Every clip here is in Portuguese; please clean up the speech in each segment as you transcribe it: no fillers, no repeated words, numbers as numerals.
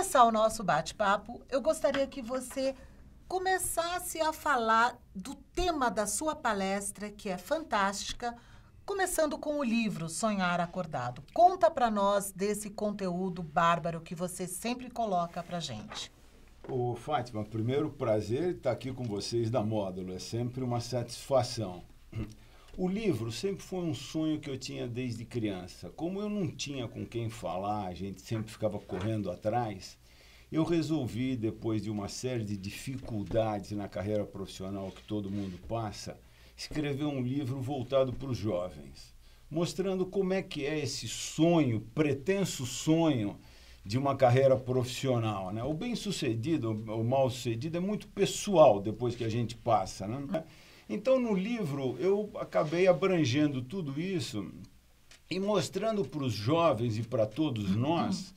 começar o nosso bate-papo, eu gostaria que você começasse a falar do tema da sua palestra, que é fantástica, começando com o livro Sonhar Acordado. Conta para nós desse conteúdo bárbaro que você sempre coloca para gente. Ô, Fátima, primeiro prazer estar aqui com vocês da Módulo, é sempre uma satisfação. O livro sempre foi um sonho que eu tinha desde criança. Como eu não tinha com quem falar, a gente sempre ficava correndo atrás, eu resolvi, depois de uma série de dificuldades na carreira profissional que todo mundo passa, escrever um livro voltado para os jovens, mostrando como é que é esse sonho, pretenso sonho, de uma carreira profissional, né? O bem-sucedido, o mal-sucedido é muito pessoal depois que a gente passa, né? Então, no livro, eu acabei abrangendo tudo isso e mostrando para os jovens e para todos nós.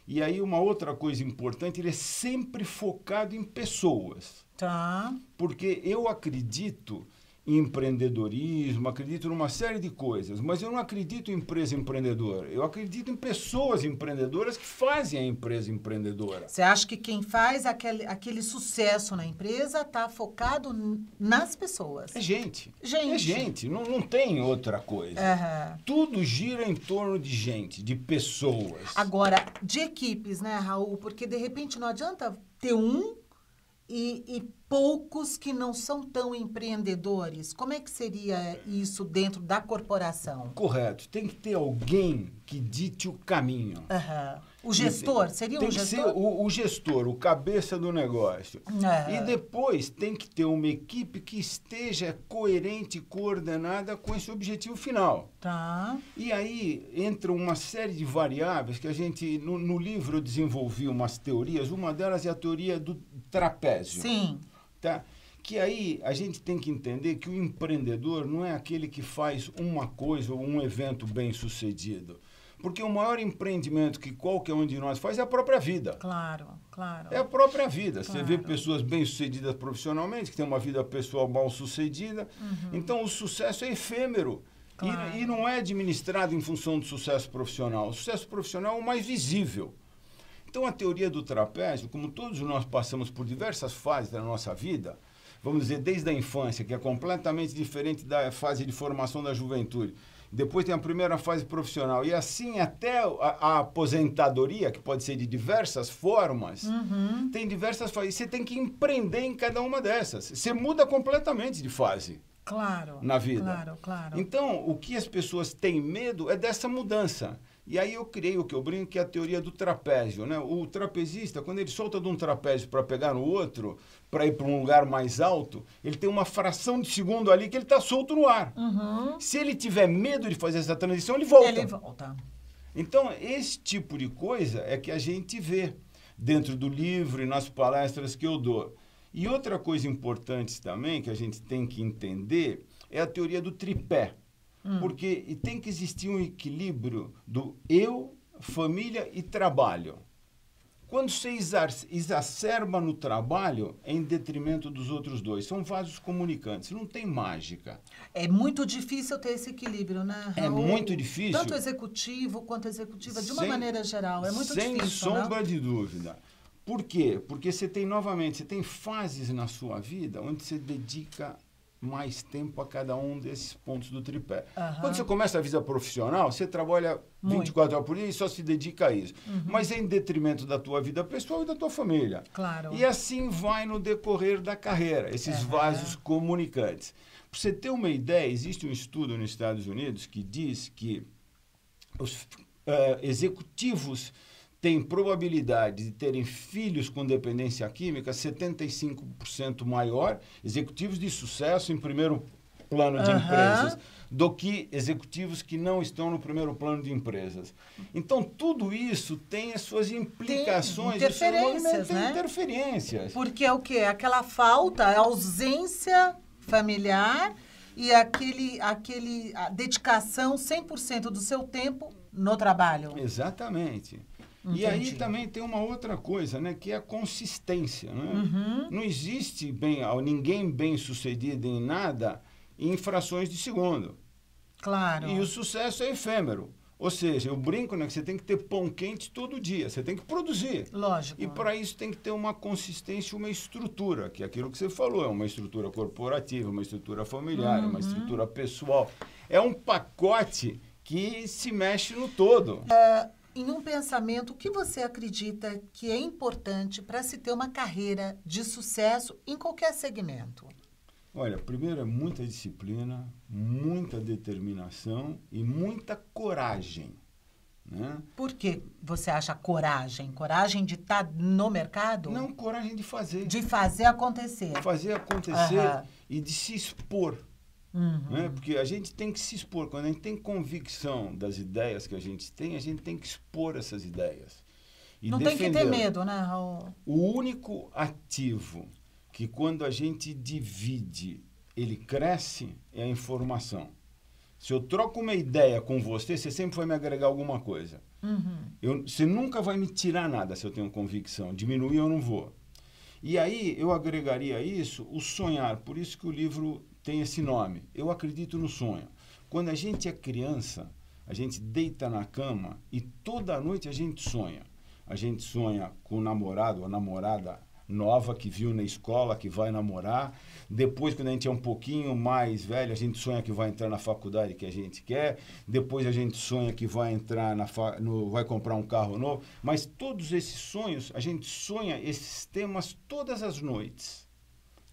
E aí, uma outra coisa importante, ele é sempre focado em pessoas. Tá. Porque eu acredito em empreendedorismo, acredito numa série de coisas, mas eu não acredito em empresa empreendedora. Eu acredito em pessoas empreendedoras que fazem a empresa empreendedora. Você acha que quem faz aquele sucesso na empresa está focado nas pessoas? É gente. Gente. É gente, não tem outra coisa. Uhum. Tudo gira em torno de gente, de pessoas. Agora, de equipes, né, Raul? Porque, de repente, não adianta ter um e poucos que não são tão empreendedores. Como é que seria isso dentro da corporação? Correto. Tem que ter alguém que dite o caminho. Uhum. O gestor? Seria um gestor? Tem que ser o gestor, o cabeça do negócio. Uhum. E depois tem que ter uma equipe que esteja coerente e coordenada com esse objetivo final. Tá. E aí entra uma série de variáveis que a gente, no livro eu desenvolvi umas teorias, uma delas é a teoria do trapézio. Sim. Tá? Que aí a gente tem que entender que o empreendedor não é aquele que faz uma coisa ou um evento bem sucedido. Porque o maior empreendimento que qualquer um de nós faz é a própria vida. Claro, claro. É a própria vida. Claro. Você vê pessoas bem-sucedidas profissionalmente, que têm uma vida pessoal mal-sucedida. Uhum. Então, o sucesso é efêmero. Claro. E não é administrado em função do sucesso profissional. O sucesso profissional é o mais visível. Então, a teoria do trapézio, como todos nós passamos por diversas fases da nossa vida, vamos dizer, desde a infância, que é completamente diferente da fase de formação da juventude, depois tem a primeira fase profissional, e assim até a aposentadoria, que pode ser de diversas formas, tem diversas fases. Você tem que empreender em cada uma dessas. Você muda completamente de fase. Claro. Na vida. Claro, claro. Então, o que as pessoas têm medo é dessa mudança. E aí eu criei o que eu brinco, que é a teoria do trapézio, né? O trapezista, quando ele solta de um trapézio para pegar no outro, para ir para um lugar mais alto, ele tem uma fração de segundo ali que ele está solto no ar. Uhum. Se ele tiver medo de fazer essa transição, ele volta. Ele volta. Então, esse tipo de coisa é que a gente vê dentro do livro e nas palestras que eu dou. E outra coisa importante também que a gente tem que entender é a teoria do tripé. Porque tem que existir um equilíbrio do eu, família e trabalho. Quando você exacerba no trabalho, é em detrimento dos outros dois. São vasos comunicantes, não tem mágica. É muito difícil ter esse equilíbrio, né, Raul? É muito difícil. Tanto executivo quanto executiva, de uma maneira geral. É muito difícil, Sem sombra de dúvida. Por quê? Porque você tem fases na sua vida onde você dedica mais tempo a cada um desses pontos do tripé. Quando você começa a vida profissional, você trabalha 24 horas por dia e só se dedica a isso. Mas é em detrimento da tua vida pessoal e da tua família. Claro. E assim vai no decorrer da carreira, esses vasos comunicantes. Para você ter uma ideia, existe um estudo nos Estados Unidos que diz que os executivos têm probabilidade de terem filhos com dependência química 75% maior, executivos de sucesso em primeiro plano de empresas, do que executivos que não estão no primeiro plano de empresas. Então, tudo isso tem as suas implicações. Tem interferências, tem né? interferências. Porque é o quê? Aquela falta, a ausência familiar e a dedicação 100% do seu tempo no trabalho. Exatamente. Entendi. E aí também tem uma outra coisa, né, que é a consistência. Né? Não existe ninguém bem sucedido em nada em frações de segundo. Claro. E o sucesso é efêmero. Ou seja, eu brinco, né, que você tem que ter pão quente todo dia, você tem que produzir. Lógico. E para isso tem que ter uma consistência, uma estrutura, que é aquilo que você falou, é uma estrutura corporativa, uma estrutura familiar, uma estrutura pessoal. É um pacote que se mexe no todo. Em um pensamento, o que você acredita que é importante para se ter uma carreira de sucesso em qualquer segmento? Olha, primeiro é muita disciplina, muita determinação e muita coragem, né? Por que você acha coragem? Coragem de estar no mercado? Não, coragem de fazer. De fazer acontecer. Fazer acontecer Aham. e de se expor. Né? Porque a gente tem que se expor. Quando a gente tem convicção das ideias que a gente tem que expor essas ideias. E Não tem que ter defendê-las. medo, né, Raul? O único ativo que quando a gente divide, ele cresce, é a informação. Se eu troco uma ideia com você, você sempre vai me agregar alguma coisa. Você nunca vai me tirar nada se eu tenho convicção. Diminuir eu não vou. E aí eu agregaria isso, o sonhar. Por isso que o livro tem esse nome. Eu acredito no sonho. Quando a gente é criança, a gente deita na cama e toda noite a gente sonha. A gente sonha com o namorado ou a namorada nova que viu na escola, que vai namorar. Depois, quando a gente é um pouquinho mais velho, a gente sonha que vai entrar na faculdade que a gente quer. Depois a gente sonha que vai entrar vai comprar um carro novo. Mas todos esses sonhos, a gente sonha esses temas todas as noites.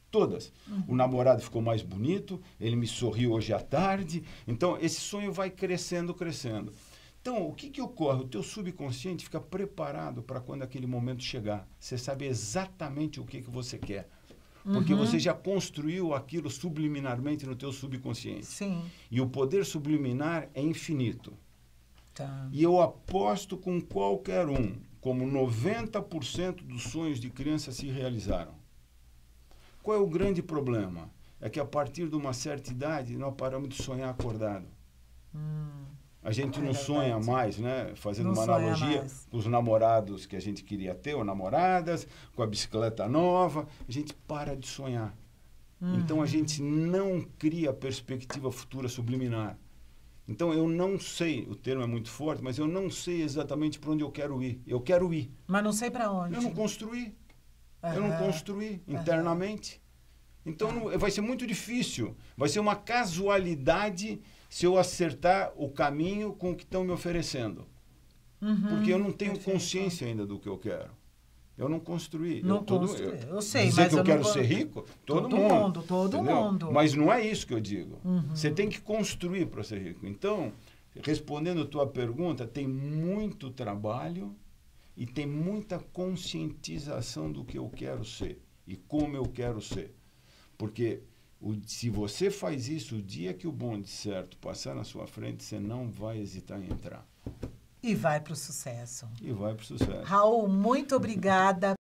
Todas. O namorado ficou mais bonito, ele me sorriu hoje à tarde. Então, esse sonho vai crescendo, crescendo. Então, o que ocorre? O teu subconsciente fica preparado para quando aquele momento chegar. Você sabe exatamente o que você quer. Porque você já construiu aquilo subliminarmente no teu subconsciente. Sim. E o poder subliminar é infinito. Tá. E eu aposto com qualquer um, como 90% dos sonhos de criança se realizaram. Qual é o grande problema? É que a partir de uma certa idade, nós paramos de sonhar acordado. A gente não sonha mais, né? Fazendo uma analogia com os namorados que a gente queria ter, ou namoradas, com a bicicleta nova. A gente para de sonhar. Então, a gente não cria perspectiva futura subliminar. Então, eu não sei, o termo é muito forte, mas eu não sei exatamente para onde eu quero ir. Eu quero ir. Mas não sei para onde. Eu não construí. Eu não construí internamente. Então, vai ser muito difícil. Vai ser uma casualidade se eu acertar o caminho com o que estão me oferecendo. Porque eu não tenho consciência ainda do que eu quero. Eu não construí. Não construí. Eu sei, dizer mas que eu quero não... ser rico? Todo mundo. Mas não é isso que eu digo. Você tem que construir para ser rico. Então, respondendo a tua pergunta, tem muito trabalho e tem muita conscientização do que eu quero ser e como eu quero ser. Porque se você faz isso, o dia que o bonde certo passar na sua frente, você não vai hesitar em entrar. E vai para o sucesso. E vai para o sucesso. Raul, muito obrigada